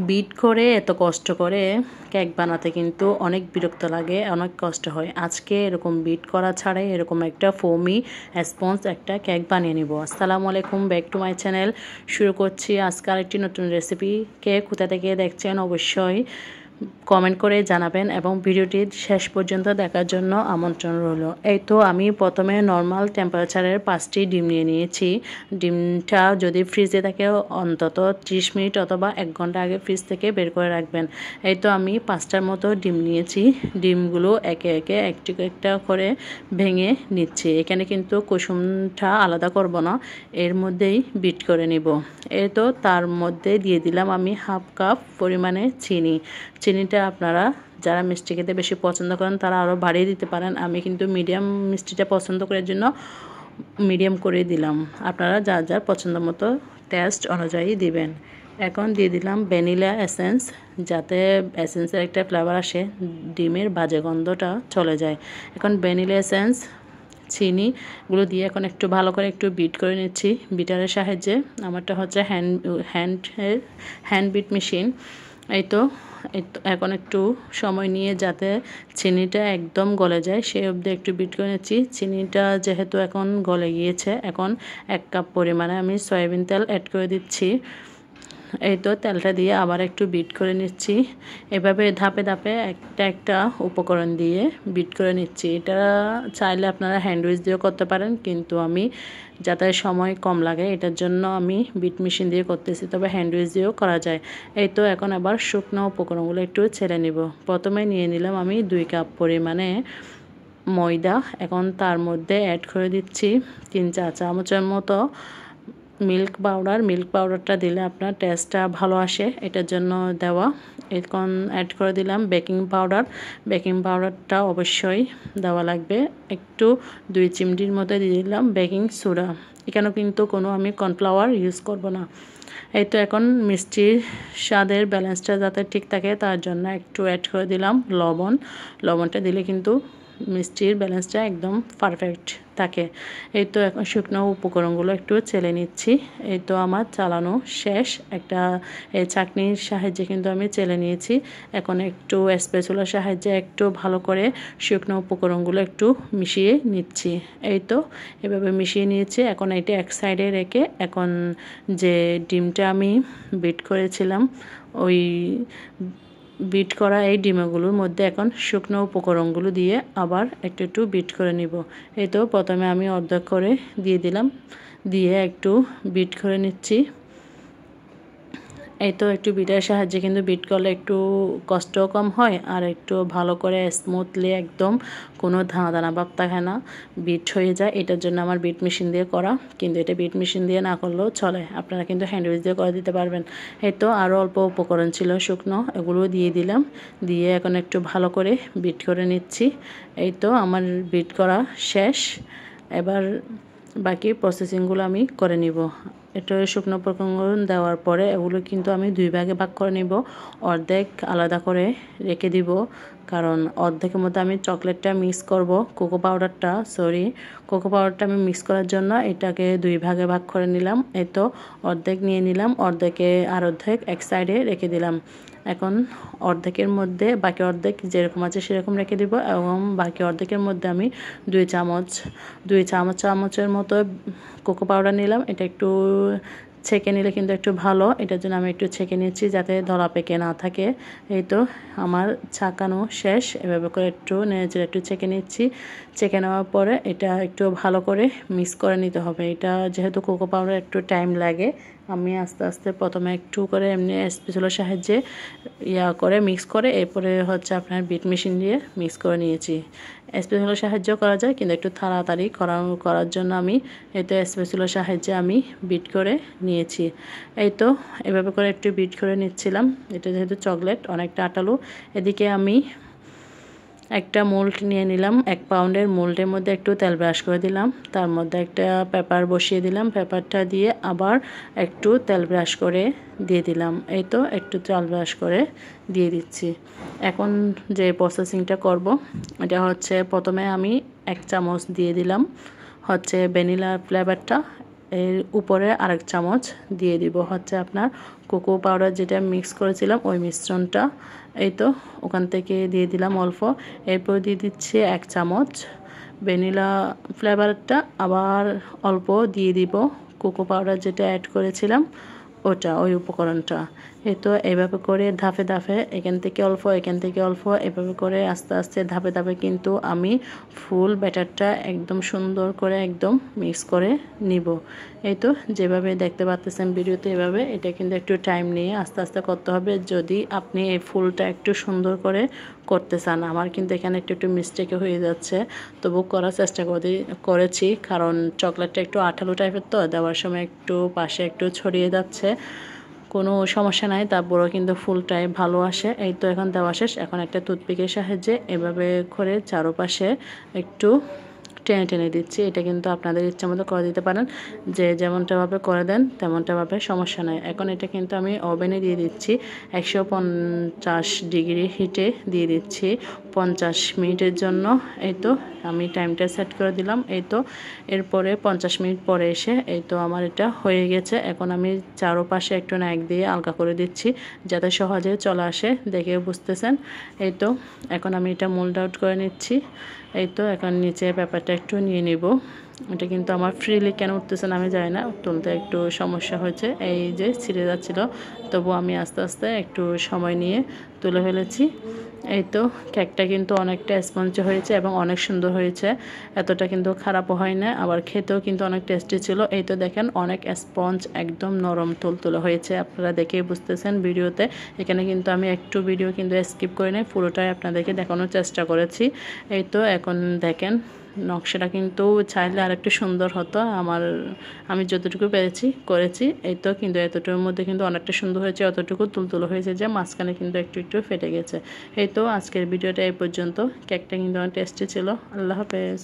Bit করে এত কষ্ট করে কেক বানাতে কিন্তু অনেক বিরক্ত লাগে, অনেক কষ্ট হয়। আজকে এরকম বিট করা ছাড়াই এরকম একটা ফোমি স্পঞ্জ একটা কেক বানিয়ে নিব। আসসালামু আলাইকুম, ব্যাক টু মাই চ্যানেল। শুরু করছি আজকে আরেকটি নতুন রেসিপি। কেক কোথা থেকে দেখছেন অবশ্যই কমেন্ট করে জানাবেন এবং ভিডিওটি শেষ পর্যন্ত দেখার জন্য আমন্ত্রণ রইল। এই তো আমি প্রথমে নর্মাল টেম্পারেচারের 5টি ডিম নিয়ে নিয়েছি। ডিমটা যদি ফ্রিজে থাকে অন্তত 30 মিনিট অথবা 1 ঘন্টা আগে ফ্রিজ থেকে বের করে রাখবেন। এই তো আমি 5টার মতো ডিম নিয়েছি। ডিমগুলো একে একে একটা করে ভেঙে নিচ্ছি। এখানে কিন্তু কুসুমটা আলাদা করব না, এর মধ্যেই বিট করে নিব। এই তো তার মধ্যে দিয়ে দিলাম আমি হাফ কাপ পরিমাণে চিনি। চিনিটা আপনারা যারা মিষ্টি খেতে বেশি পছন্দ করেন তারা আরও বাড়িয়ে দিতে পারেন। আমি কিন্তু মিডিয়াম মিষ্টিটা পছন্দ করার জন্য মিডিয়াম করে দিলাম। আপনারা যার যার পছন্দ মতো টেস্ট অনুযায়ী দিবেন। এখন দিয়ে দিলাম ভ্যানিলা এসেন্স, যাতে এসেন্সের একটা ফ্লেভার আসে, ডিমের বাজে গন্ধটা চলে যায়। এখন ভ্যানিলা এসেন্স, চিনিগুলো দিয়ে এখন একটু ভালো করে একটু বিট করে নিচ্ছি বিটারের সাহায্যে। আমারটা হচ্ছে হ্যান্ড বিট মেশিন। এই তো এখন একটু সময় নিয়ে যাতে চিনিটা একদম গলে যায় সেই অবধি একটু বিট করে নিচ্ছি। চিনিটা যেহেতু এখন গলে গিয়েছে, এখন 1 কাপ পরিমাণে আমি সয়াবিন তেল অ্যাড করে দিচ্ছি। এই তো তেলটা দিয়ে আবার একটু বিট করে নিচ্ছি। এভাবে ধাপে ধাপে একটা একটা উপকরণ দিয়ে বিট করে নিচ্ছি। এটা চাইলে আপনারা হ্যান্ড উইচ দিয়েও করতে পারেন, কিন্তু আমি যাতে সময় কম লাগে এটার জন্য আমি বিট মেশিন দিয়ে করতেছি, তবে হ্যান্ড উইচ দিয়েও করা যায়। এই তো এখন আবার শুকনো উপকরণগুলো একটু ছেড়ে নিব। প্রথমে নিয়ে নিলাম আমি 2 কাপ পরিমাণে ময়দা। এখন তার মধ্যে অ্যাড করে দিচ্ছি 3-4 চামচের মতো মিল্ক পাউডার। মিল্ক পাউডারটা দিলে আপনার টেস্টটা ভালো আসে, এটার জন্য দেওয়া। এখন অ্যাড করে দিলাম বেকিং পাউডার। বেকিং পাউডারটা অবশ্যই দেওয়া লাগবে। একটু 2 চিমটির মতো দিয়ে দিলাম বেকিং সোডা। এখানেও কিন্তু কোনো আমি কর্নফ্লাওয়ার ইউজ করব না। এই তো এখন মিষ্টির স্বাদের ব্যালেন্সটা যাতে ঠিক থাকে তার জন্য একটু অ্যাড করে দিলাম লবণ। লবণটা দিলে কিন্তু মিষ্টির ব্যালেন্সটা একদম পারফেক্ট থাকে। এই তো এখন শুকনো উপকরণগুলো একটু চেলে নিচ্ছি। এই তো আমার চালানো শেষ। একটা এই চাকনির সাহায্যে কিন্তু আমি চেলে নিয়েছি। এখন একটু স্প্যাচুলার সাহায্যে একটু ভালো করে শুকনো উপকরণগুলো একটু মিশিয়ে নিচ্ছি। এই তো এভাবে মিশিয়ে নিয়েছি। এখন এটা এক সাইডে রেখে এখন যে ডিমটা আমি বিট করেছিলাম, ওই বিট করা এই ডিমগুলোর মধ্যে এখন শুকনো উপকরণগুলো দিয়ে আবার একটু একটু বিট করে নিব। এই তো প্রথমে আমি অর্ধেক করে দিয়ে দিলাম, দিয়ে একটু বিট করে নিচ্ছি। এই তো একটু বিটের সাহায্যে কিন্তু বিট করলে একটু কষ্টও কম হয় আর একটু ভালো করে স্মুথলি একদম কোনো দানা দানা ভাব থাকে না, বিট হয়ে যায়। এটার জন্য আমার বিট মেশিন দিয়ে করা, কিন্তু এটা বিট মেশিন দিয়ে না করলেও চলে, আপনারা কিন্তু হ্যান্ড উইচ দিয়ে করে দিতে পারবেন। এই তো আরও অল্প উপকরণ ছিল শুকনো, এগুলো দিয়ে দিলাম। দিয়ে এখন একটু ভালো করে বিট করে নিচ্ছি। এই তো আমার বিট করা শেষ। এবার বাকি প্রসেসিংগুলো আমি করে নিব। এটা শুকনো উপকরণ দেওয়ার পরে এগুলো কিন্তু আমি 2 ভাগে ভাগ করে নিব। অর্ধেক আলাদা করে রেখে দিব, কারণ অর্ধেকের মধ্যে আমি চকলেটটা মিক্স করব, কোকো পাউডারটা আমি মিক্স করার জন্য এটাকে 2 ভাগে ভাগ করে নিলাম। এই তো অর্ধেক নিয়ে নিলাম, অর্ধেকে আর অর্ধেক এক সাইডে রেখে দিলাম। এখন অর্ধেকের মধ্যে বাকি অর্ধেক যেরকম আছে সেরকম রেখে দিব এবং বাকি অর্ধেকের মধ্যে আমি 2 চামচের মতো কোকো পাউডার নিলাম। এটা একটু ছেঁকে নিলে কিন্তু একটু ভালো, এটার জন্য আমি একটু ছেঁকে নিচ্ছি যাতে দলা পেকে না থাকে। এই তো আমার ছাঁকানো শেষ। এভাবে করে একটু নেড়েচেড়ে একটু ছেঁকে নিচ্ছি। ছেঁকে নেওয়ার পরে এটা একটু ভালো করে মিক্স করে নিতে হবে। এটা যেহেতু কোকো পাউডার একটু টাইম লাগে, আমি আস্তে আস্তে প্রথমে একটু করে এমনি স্প্যাচুলার সাহায্যে করে মিক্স করে এরপরে হচ্ছে আপনার বিট মেশিন দিয়ে মিক্স করে নিয়েছি। স্প্যাচুলার সাহায্য করা যায়, কিন্তু একটু তাড়াতাড়ি করার জন্য আমি এই তো স্প্যাচুলার সাহায্যে আমি বিট করে নিয়েছি। এই তো এভাবে করে একটু বিট করে নিচ্ছিলাম। এটা যেহেতু চকলেট অনেকটা আটালো। এদিকে আমি একটা মোল্ড নিয়ে নিলাম, 1 পাউন্ডের মোল্ডের মধ্যে একটু তেল ব্রাশ করে দিলাম, তার মধ্যে একটা পেপার বসিয়ে দিলাম, পেপারটা দিয়ে আবার একটু তেল ব্রাশ করে দিয়ে দিলাম। এই তো একটু তেল ব্রাশ করে দিয়ে দিচ্ছি। এখন যে প্রসেসিংটা করব এটা হচ্ছে প্রথমে আমি 1 চামচ দিয়ে দিলাম হচ্ছে ভ্যানিলা ফ্লেভারটা। এর উপরে আরেক চামচ দিয়ে দিব হচ্ছে আপনার কোকো পাউডার যেটা মিক্স করেছিলাম ওই মিশ্রণটা। এই তো ওখান থেকে দিয়ে দিলাম অল্প। এরপর দিয়ে দিচ্ছি 1 চামচ ভ্যানিলা ফ্লেভারটা, আবার অল্প দিয়ে দিব কোকো পাউডার যেটা অ্যাড করেছিলাম ওই উপকরণটা। এই তো এইভাবে করে ধাপে ধাপে এখান থেকে অল্প এখান থেকে অল্প এভাবে করে আস্তে আস্তে ধাপে ধাপে কিন্তু আমি ফুল ব্যাটারটা একদম সুন্দর করে একদম মিক্স করে নিব। এই তো যেভাবে দেখতে পাচ্ছেন ভিডিওতে এভাবে, এটা কিন্তু একটু টাইম নিয়ে আস্তে আস্তে করতে হবে যদি আপনি এই ফুলটা একটু সুন্দর করে করতে চান। আমার কিন্তু এখানে একটু একটু মিস্টেক হয়ে যাচ্ছে, তবু করার চেষ্টা করেছি, কারণ চকলেটটা একটু আঠালো টাইপের তো দেওয়ার সময় একটু পাশে একটু ছড়িয়ে যাচ্ছে। কোনো সমস্যা নাই, তারপরেও কিন্তু ফুলটাই ভালো আসে। এই তো এখন দেওয়া শেষ। এখন একটা টুথপিকের সাহায্যে এভাবে করে চারপাশে একটু টেনে টেনে দিচ্ছি। এটা কিন্তু আপনাদের ইচ্ছা মতো করে দিতে পারেন, যে যেমনটাভাবে করে দেন তেমনটাভাবে সমস্যা নাই। এখন এটা কিন্তু আমি ওভেনে দিয়ে দিচ্ছি 150 ডিগ্রি হিটে দিয়ে দিচ্ছি 50 মিনিটের জন্য। এই তো আমি টাইমটা সেট করে দিলাম। এই তো এরপরে 50 মিনিট পরে এসে এই তো আমার এটা হয়ে গেছে। এখন আমি চারপাশে একটু নাইক দিয়ে আলগা করে দিচ্ছি যাতে সহজে চলে আসে, দেখে বুঝতেছেন। এই তো এখন আমি এটা মোল্ড আউট করে নিচ্ছি। এই তো এখন নিচে পেপারটা একটু নিয়ে নিব। এটা কিন্তু আমার ফ্রিলি কেন উঠতেছে না আমি জানি না, তুলতে একটু সমস্যা হয়েছে, এই যে ছিঁড়ে যাচ্ছিল, তবু আমি আস্তে আস্তে একটু সময় নিয়ে তুলে ফেলেছি। এই তো কেকটা কিন্তু অনেকটা স্পঞ্জ হয়েছে এবং অনেক সুন্দর হয়েছে, এতটা কিন্তু খারাপও হয় না, আবার খেতেও কিন্তু অনেক টেস্টি ছিল। এই তো দেখেন অনেক স্পঞ্জ একদম নরম তুলতুলে হয়েছে, আপনারা দেখেই বুঝতেছেন ভিডিওতে। এখানে কিন্তু আমি একটু ভিডিও কিন্তু স্কিপ করে নেই, পুরোটাই আপনাদেরকে দেখানোর চেষ্টা করেছি। এই তো এখন দেখেন নকশাটা কিন্তু চাইলে আর একটু সুন্দর হতো, আমি যতটুকু পেরেছি করেছি। এই তো কিন্তু এতটুকুর মধ্যে কিন্তু অনেকটা সুন্দর হয়েছে, অতটুকু তুলতুলো হয়েছে যে মাঝখানে কিন্তু একটু একটু ফেটে গেছে। এই তো আজকের ভিডিওটা এই পর্যন্ত। কেকটা কিন্তু অনেক টেস্টি ছিল। আল্লাহ হাফেজ।